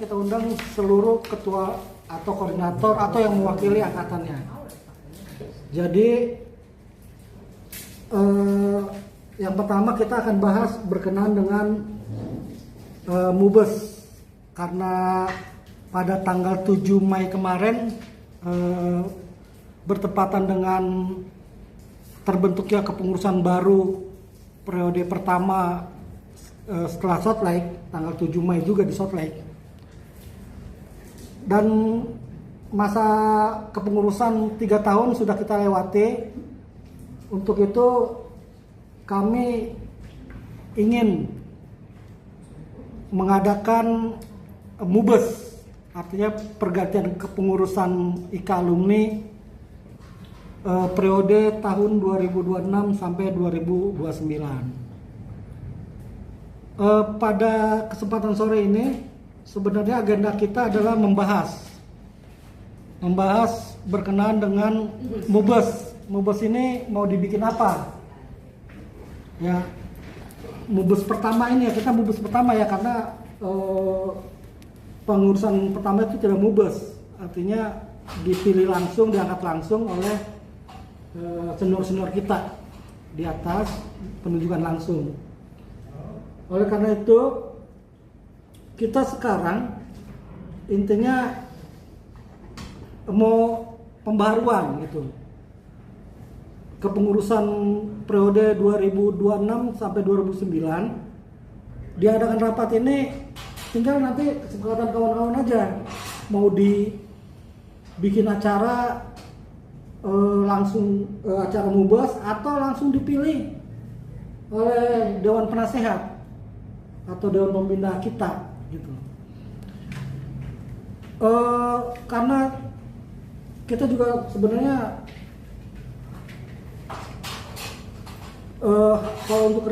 kita undang seluruh ketua atau koordinator atau yang mewakili angkatannya. Jadi yang pertama kita akan bahas berkenaan dengan Mubes, karena pada tanggal 7 Mei kemarin bertepatan dengan terbentuknya kepengurusan baru periode pertama setelah Salt Lake, tanggal 7 Mei juga di Salt Lake. Dan masa kepengurusan 3 tahun sudah kita lewati. Untuk itu kami ingin mengadakan Mubes, artinya pergantian kepengurusan IKA Alumni periode tahun 2026 sampai 2029. Pada kesempatan sore ini sebenarnya agenda kita adalah membahas berkenaan dengan Mubes. Mubes ini mau dibikin apa? Ya, Mubes pertama ini ya, kita Mubes pertama ya, karena pengurusan pertama itu tidak Mubes, artinya dipilih langsung, diangkat langsung oleh senior-senior kita di atas, penunjukan langsung. Oleh karena itu kita sekarang intinya mau pembaharuan gitu, kepengurusan periode 2026 sampai 2009. Diadakan rapat ini tinggal nanti kesepakatan kawan-kawan aja, mau dibikin acara langsung acara Mubes atau langsung dipilih oleh Dewan Penasehat atau Dewan Pembina kita gitu. Karena kita juga sebenarnya kalau untuk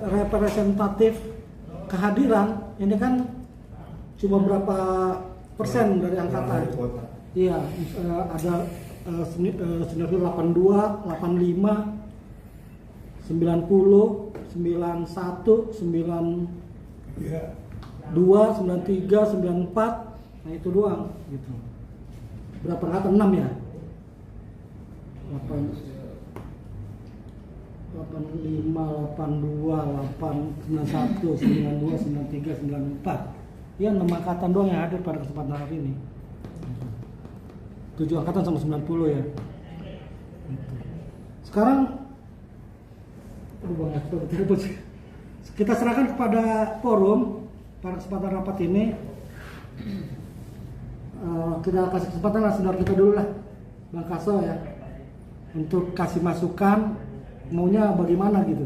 representatif kehadiran ini kan cuma berapa persen dari angkatan. Iya, ada senior 82, 85, 90, 91, 92, 93, 94. Nah itu doang gitu. Berapa angkatan? 6 ya? 85, 82, 91, 92, 93, 94. Ya 6 angkatan doang yang hadir pada kesempatan hari ini. 7 angkatan sama 90 ya. Sekarang kita serahkan kepada forum pada kesempatan rapat ini. Kita kasih kesempatan lah senior kita dulu lah, Bang Kaso ya, untuk kasih masukan maunya bagaimana gitu.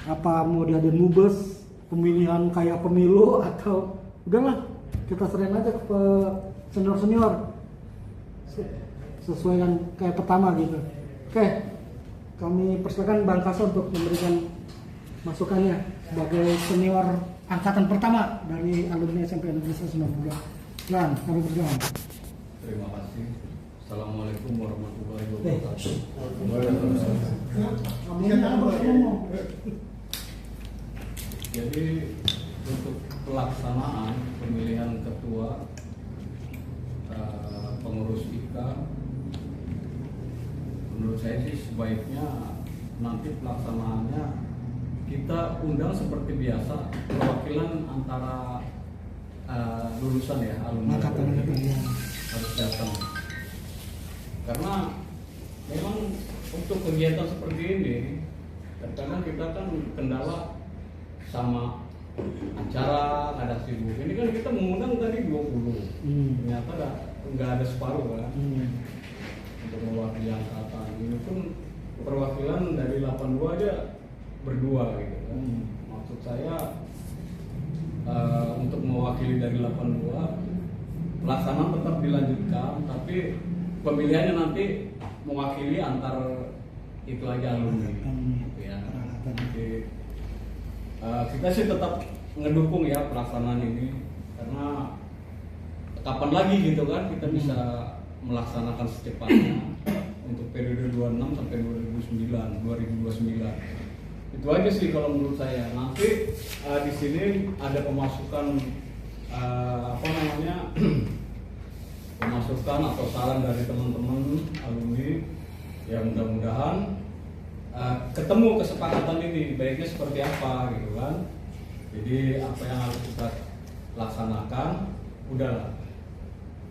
Apa mau diadain Mubes, pemilihan kayak pemilu, atau udahlah kita serahin aja ke senior-senior sesuai dengan kayak pertama gitu. Oke, kami persilakan Bang Kaso untuk memberikan masukannya sebagai senior angkatan pertama dari alumni SMP Indonesia 92. Nah, kami persilakan. Terima kasih. Assalamualaikum warahmatullahi wabarakatuh. Jadi untuk pelaksanaan pemilihan ketua pengurus IKA, menurut saya sih sebaiknya nanti pelaksanaannya kita undang seperti biasa, perwakilan antara lulusan ya, alumni harus datang. Karena memang untuk kegiatan seperti ini kadang kita kan kendala sama acara, ada sibuk. Ini kan kita mengundang tadi 20, ternyata nggak ada separuh kan. Untuk mewakili angkatan ini pun perwakilan dari 82 aja berdua gitu kan. Maksud saya untuk mewakili dari 82 pelaksanaan tetap dilanjutkan, tapi pemilihannya nanti mewakili antar itu aja alumni ya. Jadi kita sih tetap ngedukung ya pelaksanaan ini, karena kapan lagi gitu kan kita bisa melaksanakan secepatnya untuk periode 26 sampai 2029. Itu aja sih kalau menurut saya. Nanti di sini ada pemasukan pemasukan atau saran dari teman-teman alumni yang mudah-mudahan ketemu kesepakatan ini baiknya seperti apa gitu kan. Jadi apa yang harus kita laksanakan, udahlah.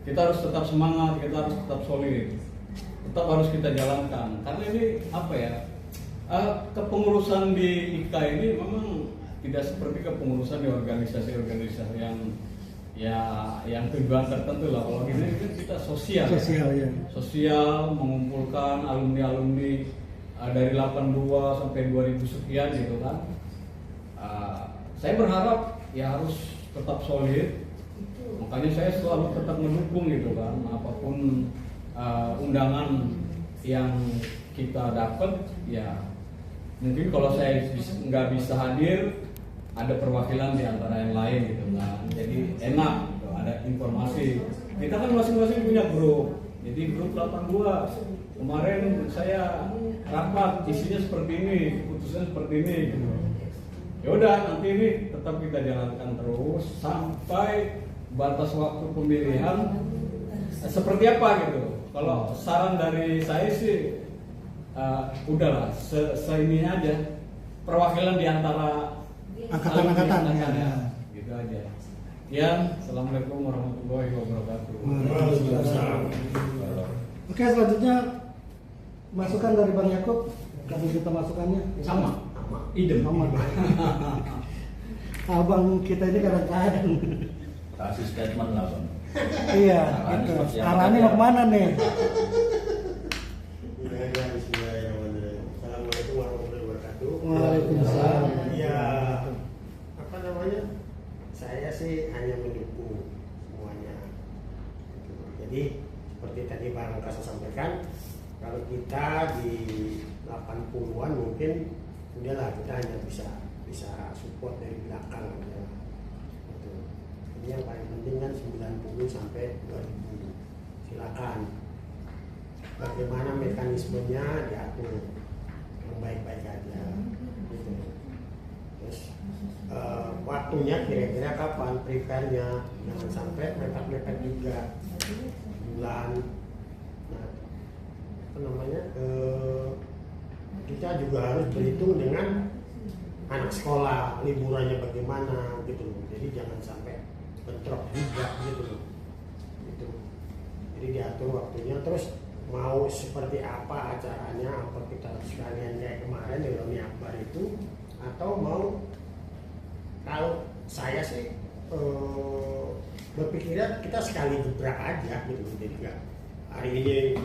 Kita harus tetap semangat, kita harus tetap solid, tetap harus kita jalankan. Karena ini apa ya? Kepengurusan di IKA ini memang tidak seperti kepengurusan di organisasi-organisasi yang tujuan tertentu lah. Kalau ini kan kita sosial ya. Sosial, mengumpulkan alumni-alumni dari 82 sampai 2000 sekian gitu kan. Saya berharap ya harus tetap solid. Makanya saya selalu tetap mendukung gitu kan, apapun undangan yang kita dapat ya. Mungkin kalau saya nggak bisa hadir, ada perwakilan di antara yang lain gitu kan. Jadi enak gitu, ada informasi. Kita kan masing-masing punya grup. Jadi grup 82 kemarin saya rapat, isinya seperti ini, keputusan seperti ini gitu. Ya udah, nanti ini tetap kita jalankan terus sampai batas waktu pemilihan seperti apa gitu. Kalau saran dari saya sih udahlah, ini aja perwakilan di antara angkatan-angkatan ya. Gitu aja. Ya, assalamualaikum warahmatullahi wabarakatuh. Oke, selanjutnya masukan dari Bang Yakub. Kasih kita masukannya. Sama. Idem. Sama. Abang kita ini kadang-kadang. Kasih statement lah Bang. Iya. Gitu. Arahnya mau kemana nih? Assalamualaikum warahmatullahi wabarakatuh. Waalaikumsalam. Iya, apa namanya? Saya sih hanya mendukung semuanya. Jadi seperti tadi Bang Kaso sampaikan, kalau kita di 80-an mungkin udahlah kita hanya bisa support dari belakang aja. Gitu. Ini yang paling penting kan 90 sampai 2000. Silakan. Bagaimana mekanismenya diatur yang baik-baik aja gitu. Terus waktunya kira-kira kapan prepare-nya, jangan sampai mepet-mepet juga bulan. Nah, apa namanya, kita juga harus berhitung dengan anak sekolah, liburannya bagaimana gitu. Jadi jangan sampai bentrok juga gitu. Jadi diatur waktunya, terus mau seperti apa acaranya, apa kita sekalian kayak kemarin di Reuni Akbar itu, atau mau, kalau saya sih berpikirnya kita sekali gebrak aja gitu. Jadi nggak hari ini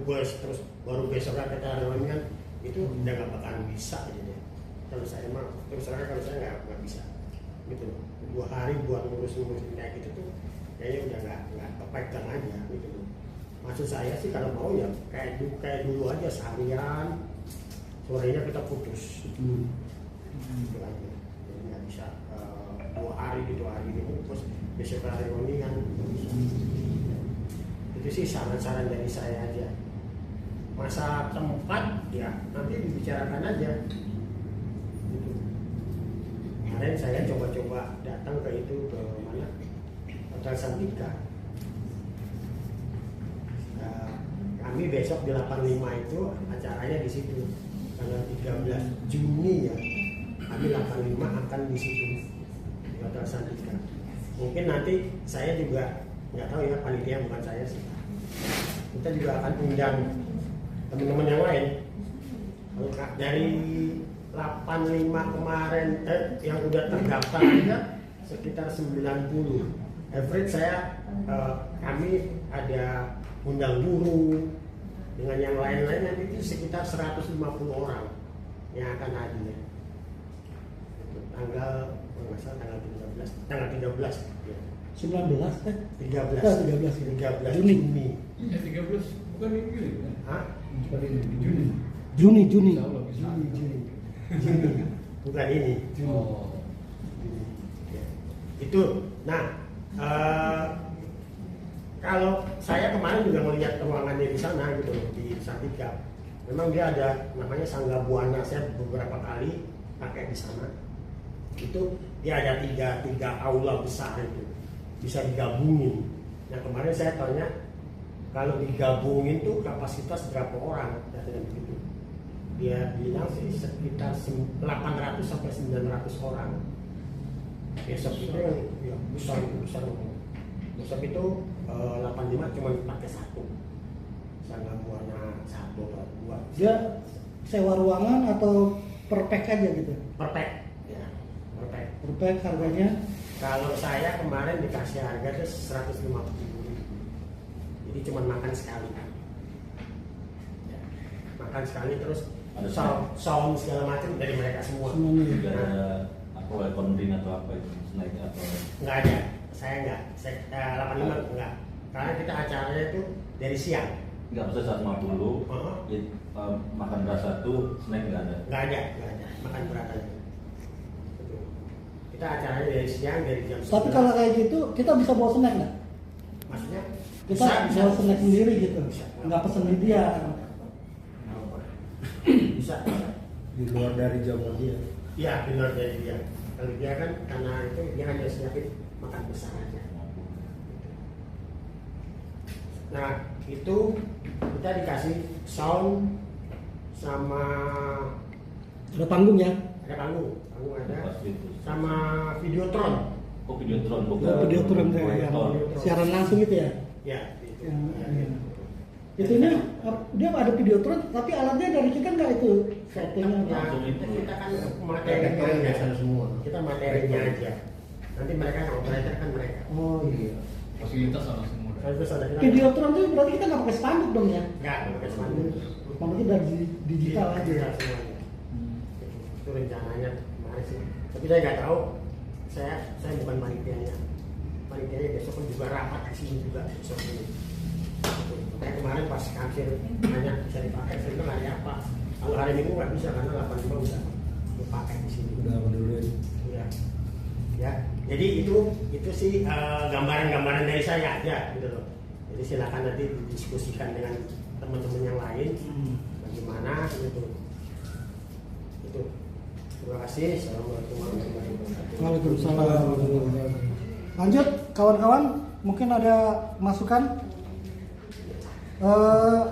bus terus baru besoknya kita reuni kan, itu udah nggak bakalan bisa gitu. Kalau saya mah terus terang, kalau saya nggak bisa gitu. 2 hari buat ngurus-ngurusin kayak gitu tuh kayaknya udah nggak kepegang aja gitu. Maksud saya sih kalau mau ya kayak dulu aja, seharian sorenya kita putus gitu aja. Jadi nggak bisa 2 hari gitu, hari ini terus besok hari ini kan. Itu sih saran-saran dari saya aja. Masa tempat ya nanti dibicarakan aja gitu. Kemarin saya coba-coba datang ke mana, Hotel Santika. Kami besok di 85 itu acaranya di situ tanggal 13 Juni ya. Kami 85 akan di situ di Hotel Santika. Mungkin nanti saya juga nggak tahu ya, panitia bukan saya sih. Kita juga akan undang teman-teman yang lain. Dari 85 kemarin yang udah terdaftar aja sekitar 90. Average saya kami ada undang guru dengan yang lain-lain, nanti itu sekitar 150 orang yang akan hadir. Tanggal tanggal 13 ya. 19 kan? 13 Juni. Ya 13 bukan ini Juli kan? Hah? Bukan ini Juni. Juni. Insya Allah bisa. Juni. Bukan ini. Oh. Juni. Ya. Itu. Nah, kalau saya kemarin juga melihat ruangannya di sana gitu, di Santika. Memang dia ada namanya Sangga Buana. Saya beberapa kali pakai di sana. Itu dia ada tiga aula besar itu bisa digabungin. Nah kemarin saya tanya kalau digabungin tuh kapasitas berapa orang, katanya begitu. Dia bilang sih sekitar 800 sampai 900 orang. Besok itu ya besar. Besok itu 85 cuma pakai satu. Sangat buahnya satu atau dua. Dia sewa ruangan atau per pack aja gitu? Per pack. Ya, per pack. Per pack harganya? Kalau saya kemarin dikasih harga itu 150.000. Jadi cuma makan sekali kan. Ya, makan sekali terus Ada sound segala macam dari mereka semua. Tidak ada apa konding atau apa itu snack atau Nggak ada, saya nggak. 85 nggak. Karena kita acaranya itu dari siang. nggak bisa 150. Ya, makan beras satu, snack nggak ada. Nggak ada. Makan berat aja. Kita acaranya dari siang dari jam. Tapi kalau kayak gitu kita bisa bawa snack nggak? maksudnya Kita bawa snack sendiri gitu, nggak pesen di dia. Bisa. Di luar dari jam dia. Iya, benar dari dia. Kalau dia kan karena itu dia hanya siapin makan besar aja. Nah itu kita dikasih sound sama Ada panggung ya? ada panggung ada Pas gitu. sama videotron. Oh, videotron bukan. Oh, videotron ya, yang siaran langsung itu ya? Ya, itu. Itu ini dia ada videotron, tapi alatnya dari kita nggak itu settingnya. Ya, Langsung itu. kita kan materinya aja semua. Kita materinya aja. Nanti mereka yang operator kan mereka. Oh iya. Fasilitas ada semua. Kalau terus ada kita Videotron itu berarti kita nggak pakai spanduk dong ya? nggak pakai spanduk. Maksudnya dari digital aja. Digital semuanya. Itu rencananya kemarin sih. Tapi saya nggak tahu. Saya bukan panitianya. Panitianya besok kan juga rapat di sini juga besok ini. Kayak kemarin pas kasir nanya bisa dipakai, saya bilang hari apa? Kalau hari Minggu nggak bisa karena 85 udah dipakai di sini. Udah menurun. Udah. Ya, jadi itu sih gambaran-gambaran dari saya aja gitu loh. Jadi silakan nanti didiskusikan dengan teman-teman yang lain bagaimana gitu. Itu. Terima kasih. Assalamualaikum warahmatullahi wabarakatuh. Waalaikumsalam. Lanjut kawan-kawan, mungkin ada masukan.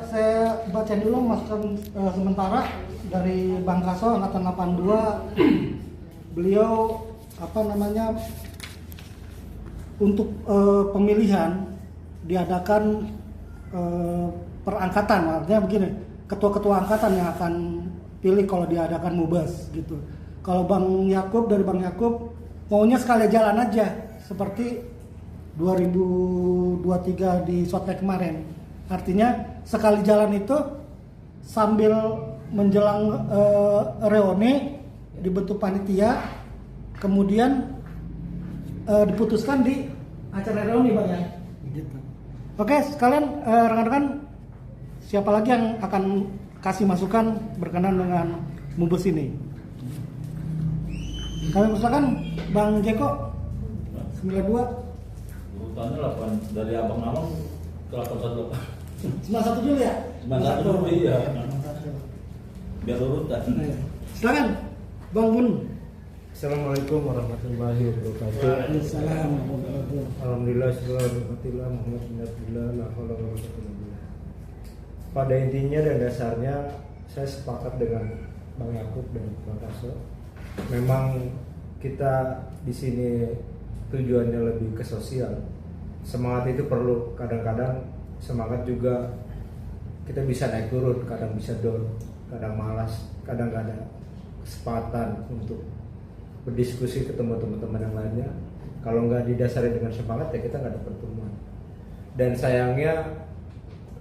Saya baca dulu masukan sementara dari Bang Kaso angkatan 82. Beliau untuk pemilihan diadakan perangkatan, artinya begini, ketua-ketua angkatan yang akan pilih kalau diadakan mubas gitu. Kalau Bang Yakub dari Bang Yakub maunya sekali jalan aja seperti 2023 di Sotek kemarin. Artinya sekali jalan itu sambil menjelang reuni dibentuk panitia, kemudian diputuskan di acara reuni Bang ya. Gitu. Oke, sekalian rekan-rekan, siapa lagi yang akan kasih masukan berkenan dengan mubes ini? Kami persilakan Bang Jeko 92. Urutannya 8 dari abang-abang ke 818. Cuma satu dulu ya? Cuma satu dulu, iya. Biar urutan. Silakan Bang Bun. Assalamualaikum warahmatullahi wabarakatuh. Waalaikumsalam. Alhamdulillah, alhamdulillah, Muhammad bin Abdullah, la haula wa la quwwata illa billah. Pada intinya dan dasarnya saya sepakat dengan Bang Yakub dan Bang Kaso. Memang kita di sini tujuannya lebih ke sosial. Semangat itu perlu, kadang-kadang semangat juga kita bisa naik turun, kadang bisa down, kadang malas, kadang ada kesempatan untuk berdiskusi ketemu teman-teman yang lainnya. Kalau nggak didasari dengan semangat ya kita nggak ada pertemuan. Dan sayangnya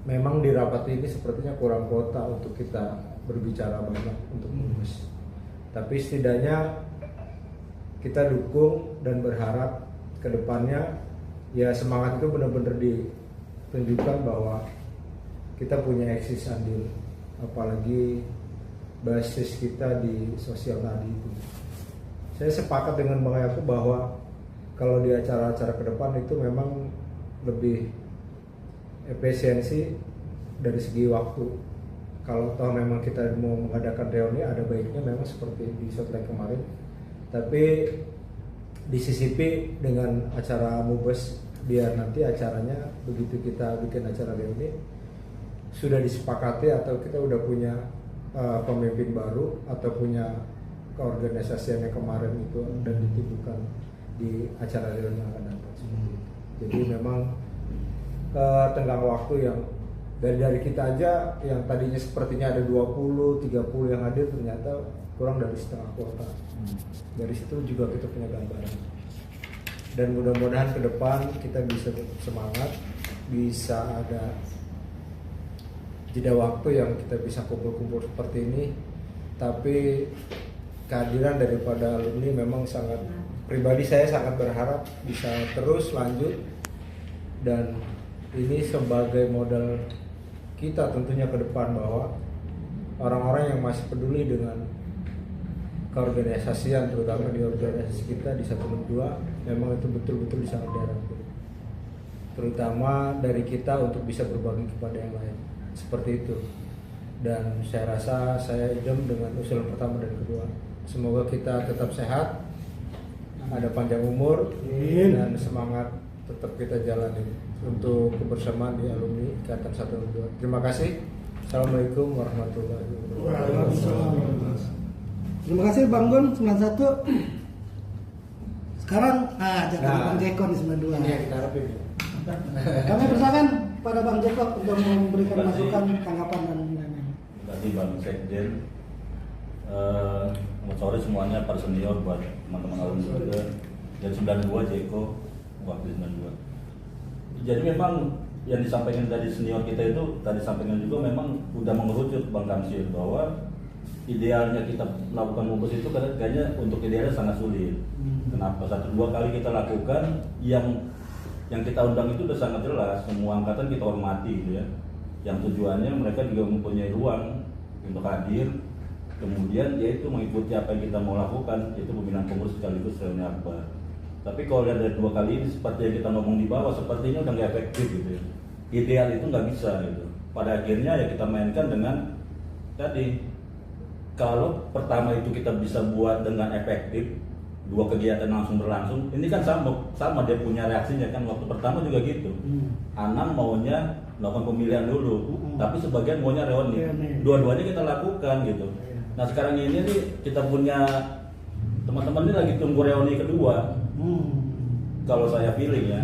memang di rapat ini sepertinya kurang kuota untuk kita berbicara banyak untuk mubes. Tapi setidaknya kita dukung dan berharap ke depannya ya semangat itu benar-benar ditunjukkan bahwa kita punya eksis andil, apalagi basis kita di sosial tadi itu. Saya sepakat dengan Bang Yakub bahwa kalau di acara-acara ke depan itu memang lebih efisiensi dari segi waktu. kalau toh memang kita mau mengadakan reuni, ada baiknya memang seperti di Shotline kemarin, tapi disisipi dengan acara Mubes, biar nanti acaranya begitu kita bikin acara reuni sudah disepakati atau kita udah punya pemimpin baru atau punya keorganisasian yang kemarin itu dan ditimbulkan di acara reuni yang akan datang. Jadi memang tenggang waktu yang dari kita aja yang tadinya sepertinya ada 20-30 yang hadir ternyata kurang dari setengah kuota. Dari situ juga kita punya gambaran. Dan mudah-mudahan ke depan kita bisa semangat, bisa ada jeda waktu yang kita bisa kumpul-kumpul seperti ini. Tapi kehadiran daripada alumni memang sangat, pribadi saya sangat berharap bisa terus lanjut, dan ini sebagai modal kita tentunya ke depan bahwa orang-orang yang masih peduli dengan keorganisasian, terutama di organisasi kita di 162, memang itu betul-betul sangat diharapkan, terutama dari kita untuk bisa berbagi kepada yang lain seperti itu. Dan saya rasa saya idem dengan usulan pertama dan kedua. Semoga kita tetap sehat, ada panjang umur, dan semangat tetap kita jalani untuk kebersamaan di alumni Ikatan 162. Terima kasih. Assalamualaikum warahmatullahi wabarakatuh. Terima kasih Bang Gun 91. Sekarang jangan Bang Jeko di 92. Ini yang kita harapin. Kami persilakan pada Bang Jeko untuk memberikan masukan, tanggapan dan nilai. Terima kasih Bang Sekjen. Selamat sore semuanya, para senior, buat teman-teman alumni juga. Dan 92 Jeko, wakil 92. Jadi memang yang disampaikan dari senior kita itu, tadi sampaikan juga memang udah mengerucut Bang Kamsil bahwa idealnya kita melakukan Mubes itu kayaknya untuk idealnya sangat sulit. Kenapa? 1-2 kali kita lakukan, yang kita undang itu udah sangat jelas, semua angkatan kita hormati gitu ya. Yang tujuannya mereka juga mempunyai ruang untuk hadir, kemudian yaitu mengikuti apa yang kita mau lakukan, yaitu pembinaan pengurus sekaligus reuni akbar. Tapi kalau lihat dari 2 kali ini, seperti yang kita ngomong di bawah, sepertinya udah nggak efektif gitu ya. Ideal itu nggak bisa gitu. Pada akhirnya ya kita mainkan dengan tadi, kalau pertama itu kita bisa buat dengan efektif, 2 kegiatan langsung berlangsung, ini kan sama dia punya reaksinya kan. Waktu pertama juga gitu. Anam maunya melakukan pemilihan dulu, tapi sebagian maunya reuni. Dua-duanya kita lakukan gitu. Nah sekarang ini nih kita punya teman-teman ini lagi tunggu reuni kedua. Kalau saya feeling ya,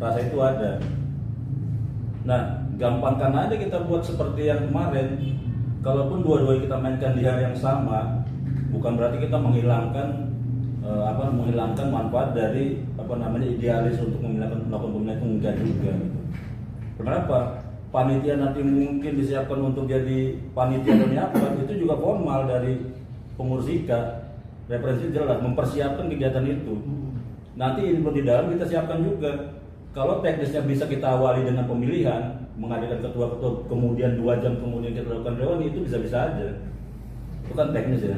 rasa itu ada. Nah gampangkan aja kita buat seperti yang kemarin. Kalaupun dua-duanya kita mainkan di hari yang sama, bukan berarti kita menghilangkan manfaat dari idealis untuk melakukan pemilihan itu, enggak juga. Gitu. Kenapa? Panitia nanti mungkin disiapkan untuk jadi panitia reuni akbar, itu juga formal dari pengurus IKA, referensi jelas mempersiapkan kegiatan itu. Nanti input di dalam kita siapkan juga. Kalau teknisnya bisa kita awali dengan pemilihan, mengadakan ketua-ketua, kemudian 2 jam kemudian kita lakukan reuni, itu bisa-bisa aja. Itu kan teknis ya.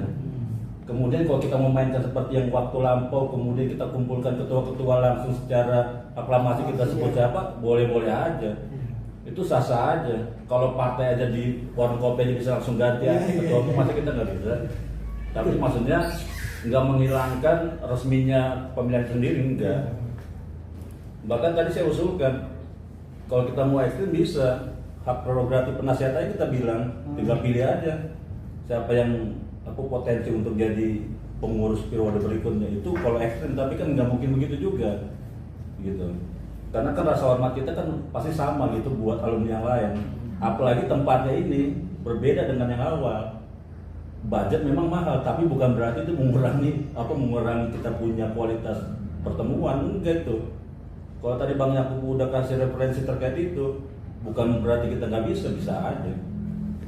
Kemudian kalau kita memainkan seperti yang waktu lampau, kemudian kita kumpulkan ketua-ketua langsung secara aklamasi, kita sebut siapa, boleh-boleh aja. Itu sah-sah aja. Kalau partai aja di warung kopi aja bisa langsung ganti ketua, masa kita nggak bisa. Tapi maksudnya nggak menghilangkan resminya pemilihan sendiri, enggak. Bahkan tadi saya usulkan, kalau kita mau ekstrim bisa, hak prerogatif penasihatnya kita bilang, tinggal pilih aja siapa yang potensi untuk jadi pengurus periode berikutnya. Itu kalau ekstrim, tapi kan nggak mungkin begitu juga gitu. Karena kan rasa hormat kita kan pasti sama gitu buat alumni yang lain. Apalagi tempatnya ini berbeda dengan yang awal. Budget memang mahal, tapi bukan berarti itu mengurangi kita punya kualitas pertemuan, enggak itu. Kalau tadi Bang Yakub udah kasih referensi terkait itu, bukan berarti kita nggak bisa aja.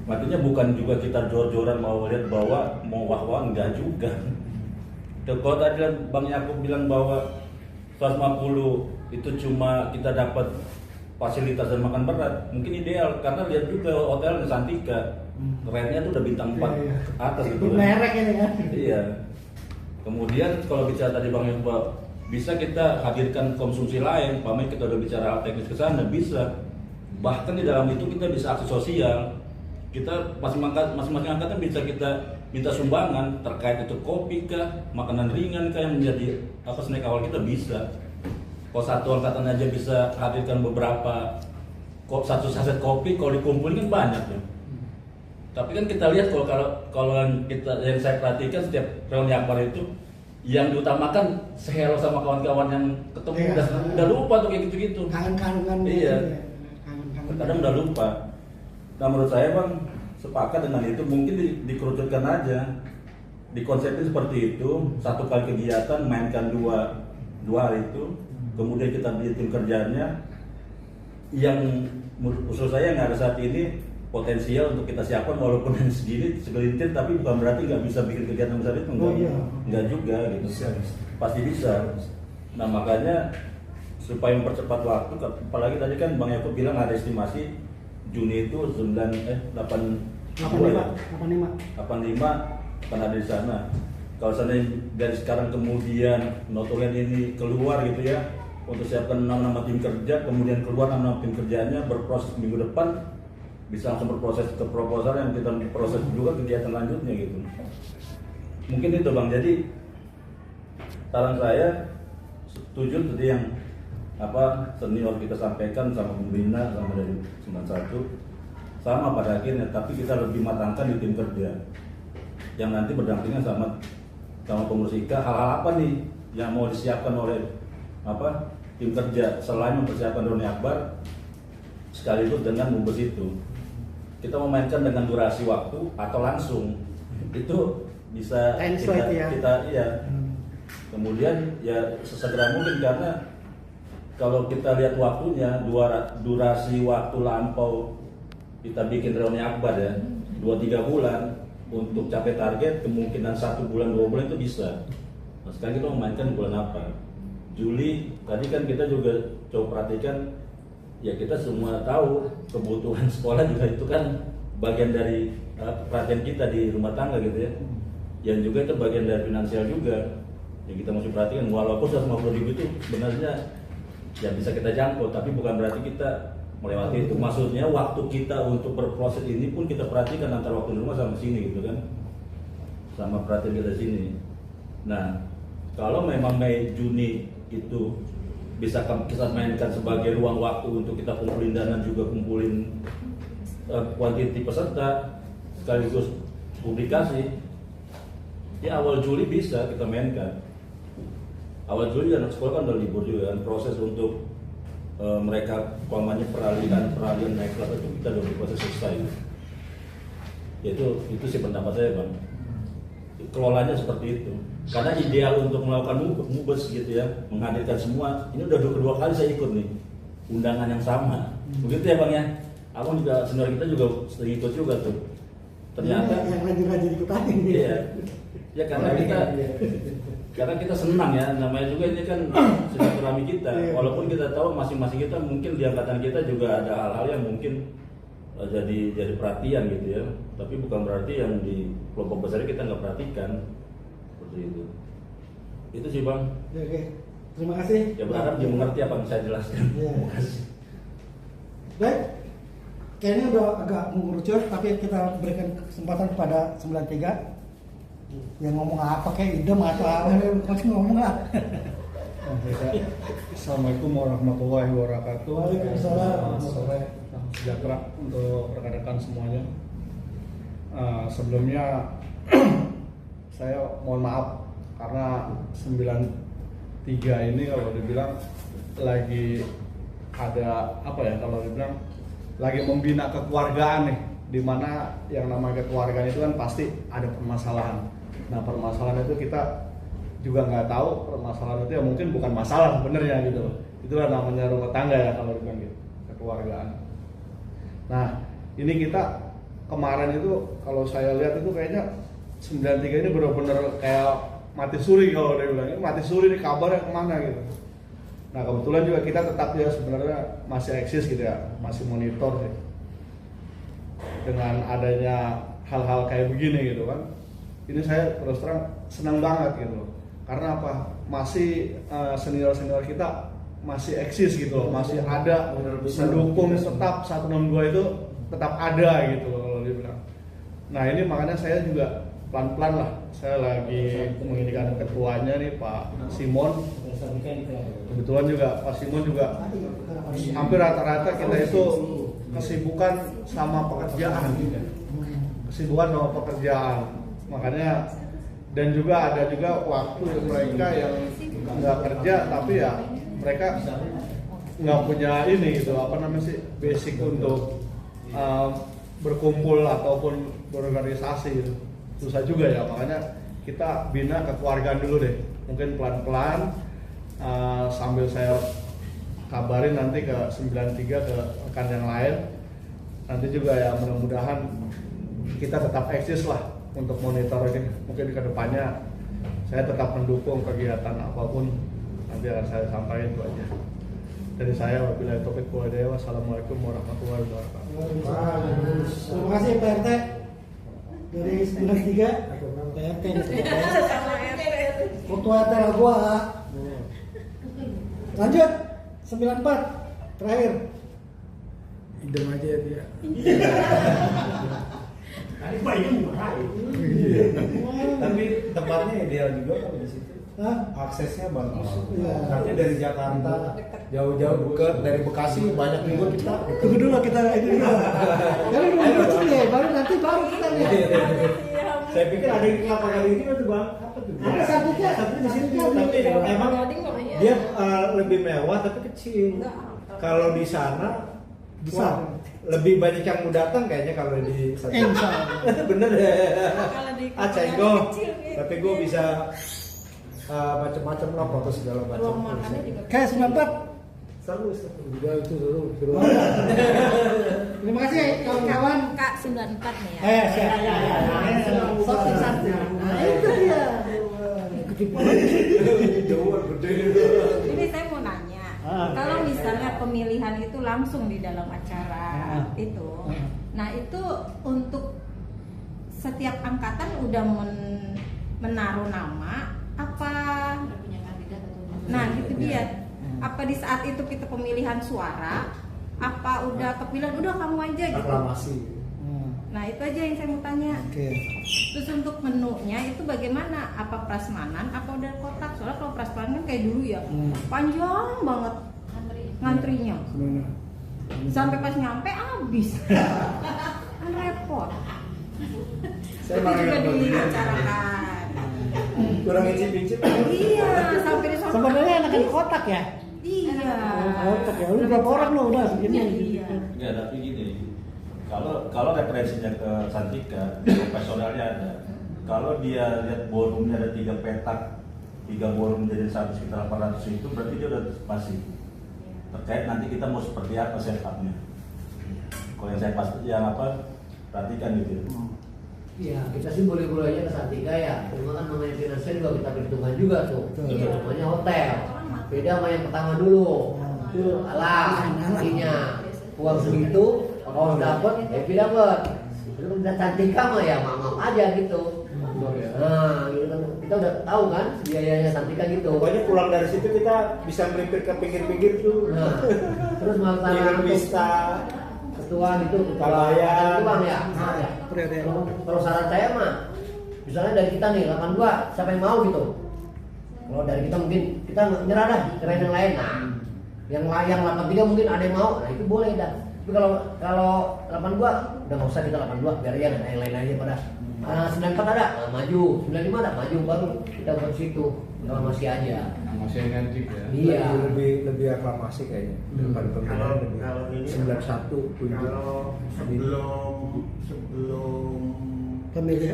Artinya bukan juga kita jor-joran mau lihat bahwa mau wah-wah, enggak juga. Kalau tadi Bang Yakub bilang bahwa 150 itu cuma kita dapat fasilitas dan makan berat, mungkin ideal karena lihat juga hotel Santika, rate-nya tuh udah bintang 4 atas gitu. Merek ini kan. Iya. Kemudian kalau bicara tadi Bang Yakub, bisa kita hadirkan konsumsi lain, kita udah bicara hal teknis ke sana, bisa. Bahkan di dalam itu kita bisa aksi sosial. kita masing-masing angkatan bisa kita minta sumbangan terkait itu kopi kah, makanan ringan kah yang menjadi snack awal kita bisa. Kalau satu angkatan aja bisa hadirkan beberapa satu saset kopi, kalau dikumpulin kan banyak ya. Tapi kan kita lihat kalau yang saya perhatikan setiap reuni akbar itu yang diutamakan sehelo sama kawan-kawan yang ketemu udah lupa tuh kayak gitu-gitu. Kangen-kangen. Iya. Kangen-kangen. Kadang udah lupa. Nah menurut saya Bang, sepakat dengan itu, mungkin dikerucutkan aja, dikonsepin seperti itu, satu kali kegiatan mainkan dua hari itu, kemudian kita bikin tim kerjanya yang usul saya nggak ada saat ini potensial untuk kita siapkan walaupun yang segini segelintir, tapi bukan berarti nggak bisa bikin kegiatan besar itu, nggak juga gitu, pasti bisa. Nah makanya supaya mempercepat waktu, apalagi tadi kan Bang Yakub bilang ada estimasi Juni itu 85 akan ada di sana. Kalau seandainya dari sekarang kemudian notulen ini keluar gitu ya, untuk siapkan 6 nama tim kerja, kemudian keluar 6 nama tim kerjanya, berproses minggu depan bisa langsung berproses ke proposal yang kita proses juga kegiatan lanjutnya gitu. Mungkin itu Bang. Jadi saran saya setuju tadi yang senior kita sampaikan sama pembina sama dari 91 sama pada akhirnya, tapi kita lebih matangkan di tim kerja yang nanti berdampingan sama pengurus IKA. Hal-hal apa nih yang mau disiapkan oleh tim kerja selain mempersiapkan reuni akbar sekaligus dengan mubes itu. Kita memainkan dengan durasi waktu atau langsung itu bisa kita kemudian ya sesegera mungkin, karena kalau kita lihat waktunya, durasi waktu lampau kita bikin reuni akbar ya 2-3 bulan untuk capai target, kemungkinan 1 bulan 2 bulan itu bisa. Nah, sekarang kita memainkan bulan apa? Juli. Tadi kan kita juga coba perhatikan, ya kita semua tahu kebutuhan sekolah juga itu kan bagian dari perhatian kita di rumah tangga gitu ya. Yang juga itu bagian dari finansial juga yang kita mesti perhatikan. Walaupun 150.000 itu sebenarnya ya bisa kita jangkau, tapi bukan berarti kita melewati itu. Maksudnya waktu kita untuk berproses ini pun kita perhatikan antara waktu di rumah sama sini gitu kan, sama perhatian kita sini. Nah kalau memang Mei Juni itu bisa kita mainkan sebagai ruang waktu untuk kita kumpulin dana, juga kumpulin kuantiti peserta sekaligus publikasi, ya awal Juli bisa kita mainkan. Awal Juli anak sekolah kan udah libur juga kan, proses untuk mereka peralihan naik kelas itu kita udah proses selesai. Ya itu sih pendapat saya Bang, kelolanya seperti itu. Karena ideal untuk melakukan mubes gitu ya, menghadirkan semua, ini udah kedua kali saya ikut nih undangan yang sama. Begitu ya Bang ya. Abang juga, senior kita juga sering ikut juga tuh. Ternyata yang rajin-rajin ikutan ini. Iya. Ya karena kita senang ya, namanya juga ini kan silaturahmi kita. Walaupun kita tahu masing-masing kita mungkin di angkatan kita juga ada hal-hal yang mungkin jadi perhatian gitu ya. Tapi bukan berarti yang di kelompok besar kita nggak perhatikan. Seperti itu sih Bang. Oke. Terima kasih. Ya berharap dia mengerti apa yang saya jelaskan. Terima kasih. Baik, kayaknya udah agak mengerucut, tapi kita berikan kesempatan kepada 93 yang ngomong apa kayak idem atau apa, masih ngomong lah. Assalamualaikum warahmatullahi wabarakatuh. Waalaikumsalam. Sore sejahtera untuk rekan-rekan semuanya. Sebelumnya saya mohon maaf karena 93 ini kalau dibilang lagi ada apa ya, kalau dibilang lagi membina kekeluargaan nih, dimana yang namanya kekeluargaan itu kan pasti ada permasalahan. Nah permasalahan itu kita juga nggak tahu permasalahan itu ya mungkin bukan masalah sebenarnya gitu. Itulah namanya rumah tangga ya kalau dibilang gitu, kekeluargaan. Nah ini kita kemarin itu kalau saya lihat itu kayaknya 93 ini benar-benar kayak mati suri, kalau dia bilang ini mati suri nih, kabarnya kemana gitu. Nah kebetulan juga kita tetap ya sebenarnya masih eksis gitu ya, masih monitor sih dengan adanya hal-hal kayak begini gitu kan. Ini saya terus terang senang banget gitu, karena apa, masih senior-senior kita masih eksis gitu loh, masih ada mendukung tetap 162 itu tetap ada gitu loh kalau dibilang. Nah ini makanya saya juga pelan-pelan lah, saya lagi menginikan ketuanya nih Pak Simon. Kebetulan juga Pak Simon juga hampir rata-rata kita itu kesibukan sama pekerjaan, makanya dan juga ada juga waktu mereka yang nggak kerja tapi ya mereka nggak punya ini gitu apa namanya sih basic untuk berkumpul ataupun berorganisasi gitu. Susah juga ya, makanya kita bina kekeluargaan dulu deh, mungkin pelan-pelan sambil saya kabarin nanti ke 93 ke rekan yang lain. Nanti juga ya mudah-mudahan kita tetap eksis lah untuk monitor ini. Mungkin ke depannya saya tetap mendukung kegiatan apapun nanti akan saya sampaikan itu aja. Dari saya wabillahi taufiq wal hidayah. Wassalamualaikum warahmatullahi wabarakatuh. Terima kasih Pak RT dari 93 PRT. Ketua RT gua. Lanjut 94 terakhir. Idem aja dia. Tadi Pak itu marahin. Tapi tempatnya ideal juga kan di situ. Hah? Aksesnya bagus. Iya. Nanti dari Jakarta jauh-jauh dekat, dari Bekasi banyak juga kita. Tunggu dulu kita ini dulu. Kalau dulu sini ya, baru nanti baru kita lihat. Saya pikir ada di Kelapa kali ini tuh Bang. Apa tuh? Ada satunya, satu di sini Tapi emang dia lebih mewah tapi kecil. Kalau di sana besar. wah, lebih banyak yang mau datang kayaknya kalau di sana. Insya Allah. Bener ya. Kalau di Acenggo. kecil, gitu. Tapi gue bisa macam-macam lah foto segala macam. Ruang makannya juga Kayak 94. Seru juga itu seru. Terima kasih kawan-kawan. Kak 94 nih ya. Siap. Satu satunya. Nah, itu dia. Ini saya mau nanya, kalau misalnya pemilihan itu langsung di dalam acara itu, nah itu untuk setiap angkatan udah menaruh nama apa? Nah gitu dia. Apa di saat itu kita pemilihan suara, apa udah kepilihan udah kamu aja gitu? Aklamasi. Nah itu aja yang saya mau tanya. Oke. Terus untuk menunya itu bagaimana? Apa prasmanan? Apa udah kotak? Soalnya kalau prasmanan kan kayak dulu ya, panjang banget ngantrinya. Sampai pas nyampe habis. Kan repot. Saya Itu juga dibicarakan. Kurang icip-icip. Iya, sampai di sana. Sebenarnya enakan kotak ya. Iya. Kotak ya. Lu berapa orang lo udah segini? Iya. Ya tapi gini, kalau referensinya ke Santika, profesionalnya ada. Kalau dia lihat ballroomnya ada 3 petak, 3 ballroom jadi satu sekitar 800 itu berarti dia udah pasti. Terkait nanti kita mau seperti apa setupnya. Kalau yang saya perhatikan gitu. Iya, kita sih boleh-boleh aja ke Santika ya. Cuma kan mengenai finansial juga kita perhitungan juga tuh. Iya. Namanya hotel. Beda sama yang pertama dulu. Itu alam, intinya uang segitu, kalau dapat, happy dapat. Terus kita Santika mah ya maaf aja gitu. Nah, gitu kan. Kita udah tahu kan biayanya Santika gitu. Pokoknya pulang dari situ kita bisa melipir ke pinggir-pinggir tuh. Nah, terus masalah Vista, ketua gitu, Kalayan. uang ya. Kalau saran saya mah, misalnya dari kita nih 82, siapa yang mau gitu? Kalau dari kita mungkin kita nyerah dah, kirain yang lain. Nah, yang 83 mungkin ada yang mau, nah itu boleh dah. Tapi kalau 82 udah nggak usah kita 82, biar ya yang lain aja pada. 94 ada, nah, maju. 95 ada, maju baru kita buat situ. Kalau masih aja. Masih energi ya. Iya. lebih aklamasi kayaknya daripada pemilihan lebih. Kalau ini 91 kalau sebelum Pemilih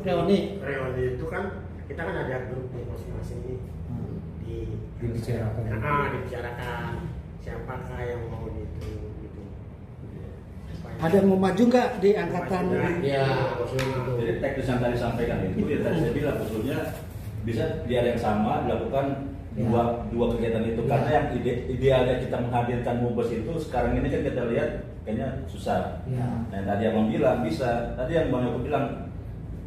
reuni. reuni itu kan kita kan ada grup nih masing-masing nih Dibicarakan. dibicarakan siapakah yang mau gitu. Ada yang mau maju nggak di angkatan? Iya, gitu. Jadi teknis yang tadi sampaikan itu ya tadi saya bilang usulnya bisa di area yang sama dilakukan dua kegiatan itu karena yang idealnya kita menghadirkan mubes itu sekarang ini kan kita lihat kayaknya susah. Nah tadi yang bilang bisa, tadi yang Bang Yoko bilang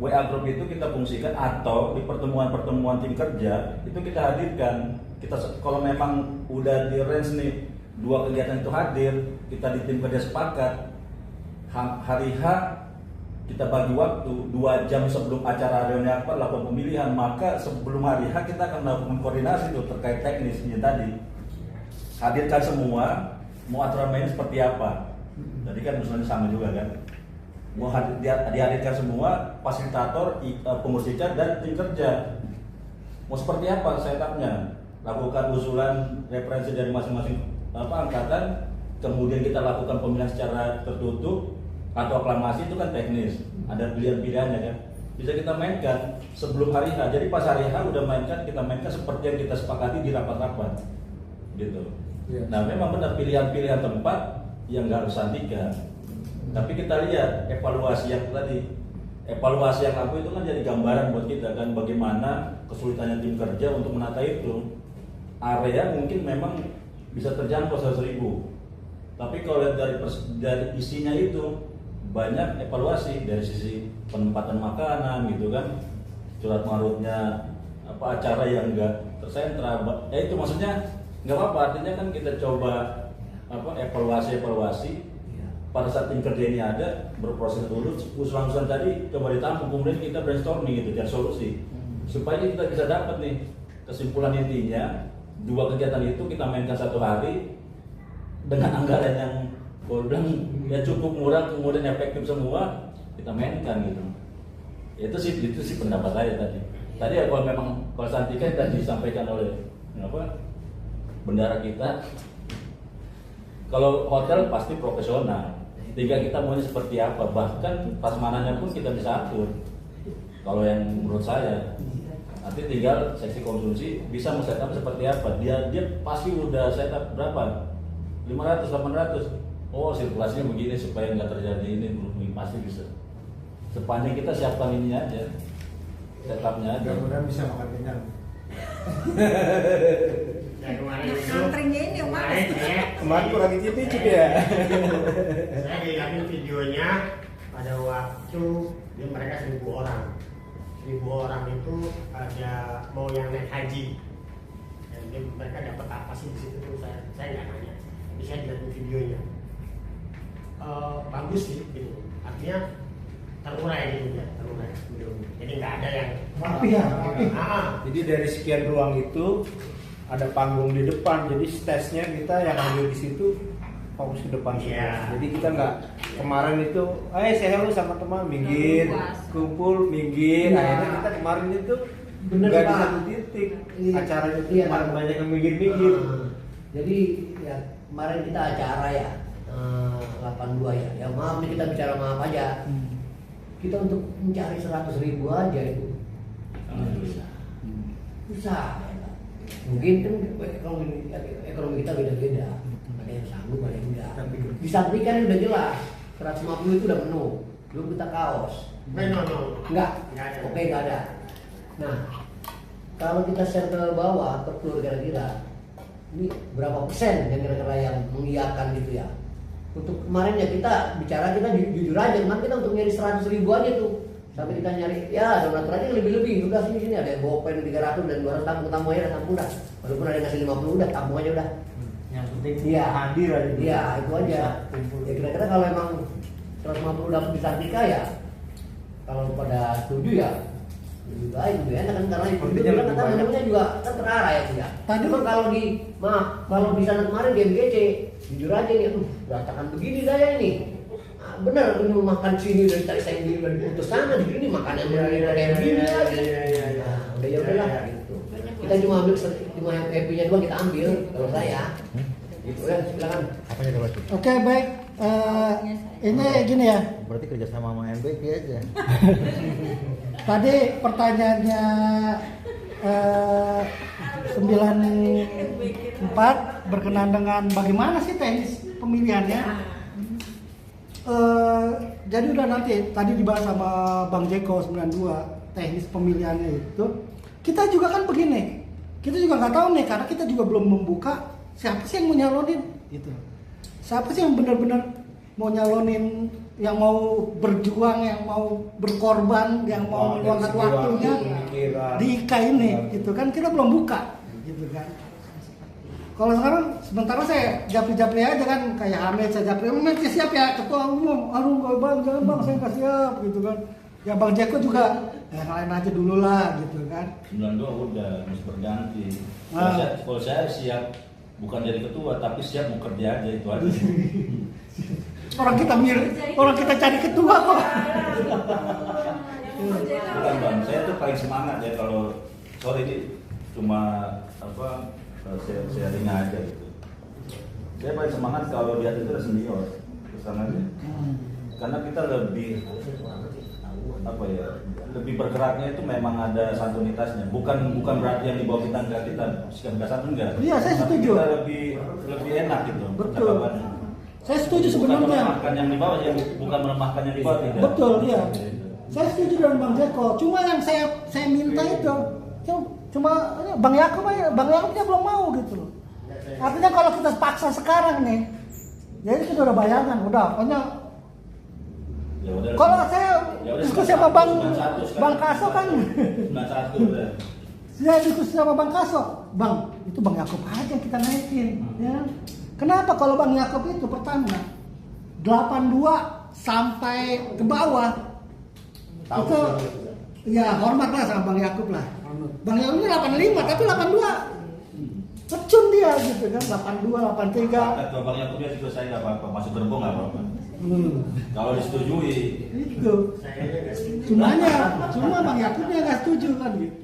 WA group itu kita fungsikan atau di pertemuan-pertemuan tim kerja itu kita hadirkan. Kita kalau memang udah di range nih 2 kegiatan itu hadir, kita di tim kerja sepakat hari H kita bagi waktu 2 jam sebelum acara reuni akbar lakukan pemilihan, maka sebelum hari H kita akan melakukan koordinasi itu terkait teknisnya tadi. Hadirkan semua, mau aturan mainnya seperti apa. Jadi kan misalnya sama juga kan. Mau dihadirkan semua, fasilitator, pengurus ICA dan tim kerja. Mau seperti apa setupnya? Lakukan usulan referensi dari masing-masing angkatan, kemudian kita lakukan pemilihan secara tertutup atau aklamasi, itu kan teknis. Ada pilihan-pilihannya kan. Bisa kita mainkan sebelum hari H. Jadi pas hari H udah kita mainkan seperti yang kita sepakati di rapat-rapat. Gitu. Nah, memang benar pilihan-pilihan tempat yang nggak harus Santika. Tapi kita lihat evaluasi yang tadi. Evaluasi yang aku itu kan jadi gambaran buat kita kan bagaimana kesulitannya tim kerja untuk menata itu. Area mungkin memang bisa terjangkau 100.000. Tapi kalau dari isinya itu banyak evaluasi dari sisi penempatan makanan gitu kan, surat marutnya acara yang enggak tersentra. Itu maksudnya nggak apa-apa, artinya kan kita coba evaluasi pada saat tim kerja ini ada berproses dulu, usulan-usulan tadi coba ditampung, kemudian kita brainstorming gitu cari solusi supaya kita bisa dapat nih kesimpulan intinya. 2 kegiatan itu kita mainkan 1 hari dengan anggaran yang ya cukup murah, kemudian efektif semua, kita mainkan gitu. Itu sih pendapat saya tadi. Tadi ya kalau Santika yang tadi disampaikan oleh bendara kita, kalau hotel pasti profesional. Tinggal kita maunya seperti apa, bahkan prasmananya pun kita bisa atur. Kalau yang menurut saya, nanti tinggal seksi konsumsi bisa men-setup seperti apa. Dia pasti udah setup berapa? 500, 800. Oh, sirkulasinya begini supaya nggak terjadi ini, pasti bisa. Sepanjang kita siapkan ini aja, setupnya aja. Mudah-mudahan bisa makan kenyang. Antrenya ini yang mana? Kemarin kurang icip-icip ya. Saya lihatin videonya pada waktu mereka 1.000 orang. 1.000 orang itu ada mau yang naik haji. Dan mereka dapat apa sih di situ tuh saya nggak nanya. Tapi saya lihatin videonya. Bagus sih gitu. Artinya terurai gitu ya, terurai. Jadi nggak ada yang Rapi ya. Jadi dari sekian ruang itu ada panggung di depan, jadi stage-nya kita yang ambil di situ fokus ke depan semua. Yeah. Jadi kita nggak kemarin itu, saya hello sama teman minggir, kumpul minggir. Akhirnya kita kemarin itu Bener, nggak di Pak. satu titik. Iya. Acaranya itu Iya. kemarin banyak yang minggir-minggir. Jadi ya kemarin kita acara ya 82 ya. Ya maaf nih kita bicara maaf aja. Kita untuk mencari 100.000 aja itu. Susah. Mungkin kan ekonomi kita beda-beda. Ada yang sanggup, ada yang enggak. Di Santika kan udah jelas 150 itu udah penuh. Belum kita kaos. no. Enggak. Nggak ada. Oke, enggak ada. Nah, kalau kita share ke bawah ke floor kira-kira ini berapa persen yang kira-kira yang mengiyakan gitu ya. Untuk kemarin ya kita jujur aja, kemarin kita untuk nyari 100.000 aja tuh. Sampai kita nyari, ya donatur aja lebih-lebih. Udah sini ada yang bawa pen 300 dan 200 tamu aja tamu udah. Walaupun ada yang ngasih 50 udah, tamu aja udah. Yang penting Iya. hadir aja. Iya, itu aja. Ya kira-kira kalau emang 150 dapat di Santika ya, kalau pada setuju ya lebih baik, lebih enak kan karena itu Intinya juga lebih kan banyak. menunya juga kan terarah ya dia. Tadi- Cuma kalau di sana kemarin di MGC jujur aja nih, berantakan begini saya ini. Benar ini makan sini dari tadi saya udah diputus sana di sini makanan kayak begini lagi. Nah, udah ya udahlah gitu. Kita cuma ambil yang happy-nya doang kita ambil kalau saya. Gitu ya, silakan. Apanya coba tuh? Oke, baik. Ini gini ya. Berarti kerjasama sama MBK aja. Tadi pertanyaannya 94 berkenaan dengan bagaimana sih teknis pemilihannya. Jadi udah nanti tadi dibahas sama Bang Jeko 92 teknis pemilihannya itu. Kita juga kan begini, kita juga nggak tahu nih karena kita juga belum membuka siapa sih yang mau nyalonin gitu. Siapa sih yang benar-benar mau nyalonin, yang mau berjuang, yang mau berkorban, yang mau meluangkan waktunya di IKA ini gitu kan, kita belum buka gitu kan. Kalau sekarang sementara saya japri-japri aja kan, kayak Hamid saya japri, nanti siap ya ketua umum, aduh nggak bang, jangan bang, saya nggak siap gitu kan. Ya Bang Jeko juga, yang lain aja dulu lah gitu kan. 92 udah mesti berganti. Ah. Kalau saya siap bukan jadi ketua tapi siap mau kerja aja itu aja. Orang kita mirip, orang kita cari ketua kok. Bukan bang, saya tuh paling semangat ya kalau sorry ini cuma apa sharing aja gitu. Saya paling semangat kalau dia itu senior kesannya, karena kita lebih apa ya, lebih bergeraknya itu memang ada santunitasnya. Bukan berarti yang di bawah kita sikap santun enggak. Iya, saya Tapi setuju. Kita lebih enak gitu. Betul. cakapannya. Saya setuju Bukan sebenarnya. melemahkan yang di bawah, bukan melemahkan yang di bawah tidak. Betul, iya. Saya setuju dengan Bang Jeko. Cuma yang saya minta itu, cuma Bang Yakupnya belum mau gitu loh. Artinya kalau kita paksa sekarang nih, jadi kita udah bayangan, udah pokoknya. Ya udah, Kalau saya ya udah, diskusi sama Bang 91 sekarang. Bang Kaso kan, 91 udah. saya diskusi sama Bang Kaso, Bang itu Bang Yakub aja yang kita naikin, ya. Kenapa kalau Bang Yakub itu pertama 82 sampai ke bawah itu ya hormat lah sama Bang Yakub lah. Bang Yakub ini 85 tapi 82 pecun dia gitu kan, 82, 83. Kata Bang Yakub dia juga saya nggak apa-apa, masuk gerbong nggak apa-apa. Kalau disetujui Itu. Cuma Bang Yakubnya nggak setuju kan gitu.